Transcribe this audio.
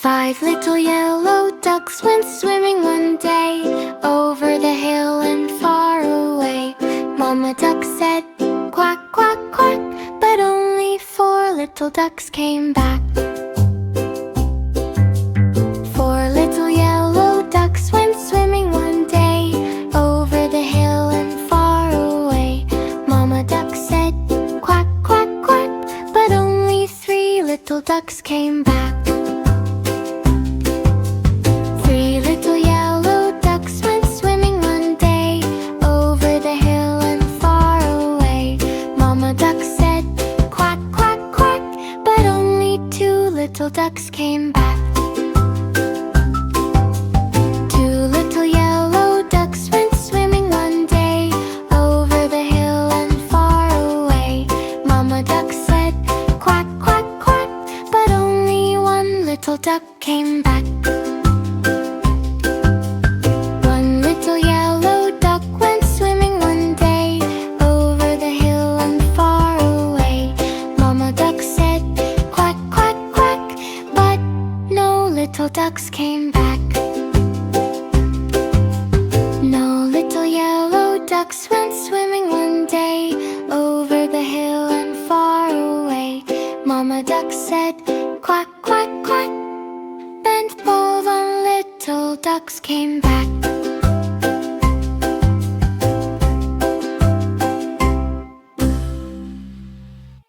5 little yellow ducks went swimming one day, over the hill and far away. Mama duck said, quack, quack, quack, but only 4 little ducks came back. 4 little yellow ducks went swimming one day, over the hill and far away. Mama duck said, quack, quack, quack, but only 3 little ducks came back. 3 little yellow ducks went swimming one day, over the hill and far away. Mama duck said, quack, quack, quack, but only 2 little ducks came back. 2 little yellow ducks went swimming one day, over the hill and far away. Mama duck said, quack, quack, quack, but only 1 little duck came back. 1 little yellow duck went swimming one day, over the hill and far away. Mama duck said, quack, quack, quack, but no little ducks came back. No little yellow ducks went swimming one day, over the hill and far away. Mama duck said, quack, quack, quack, and all the little ducks came back.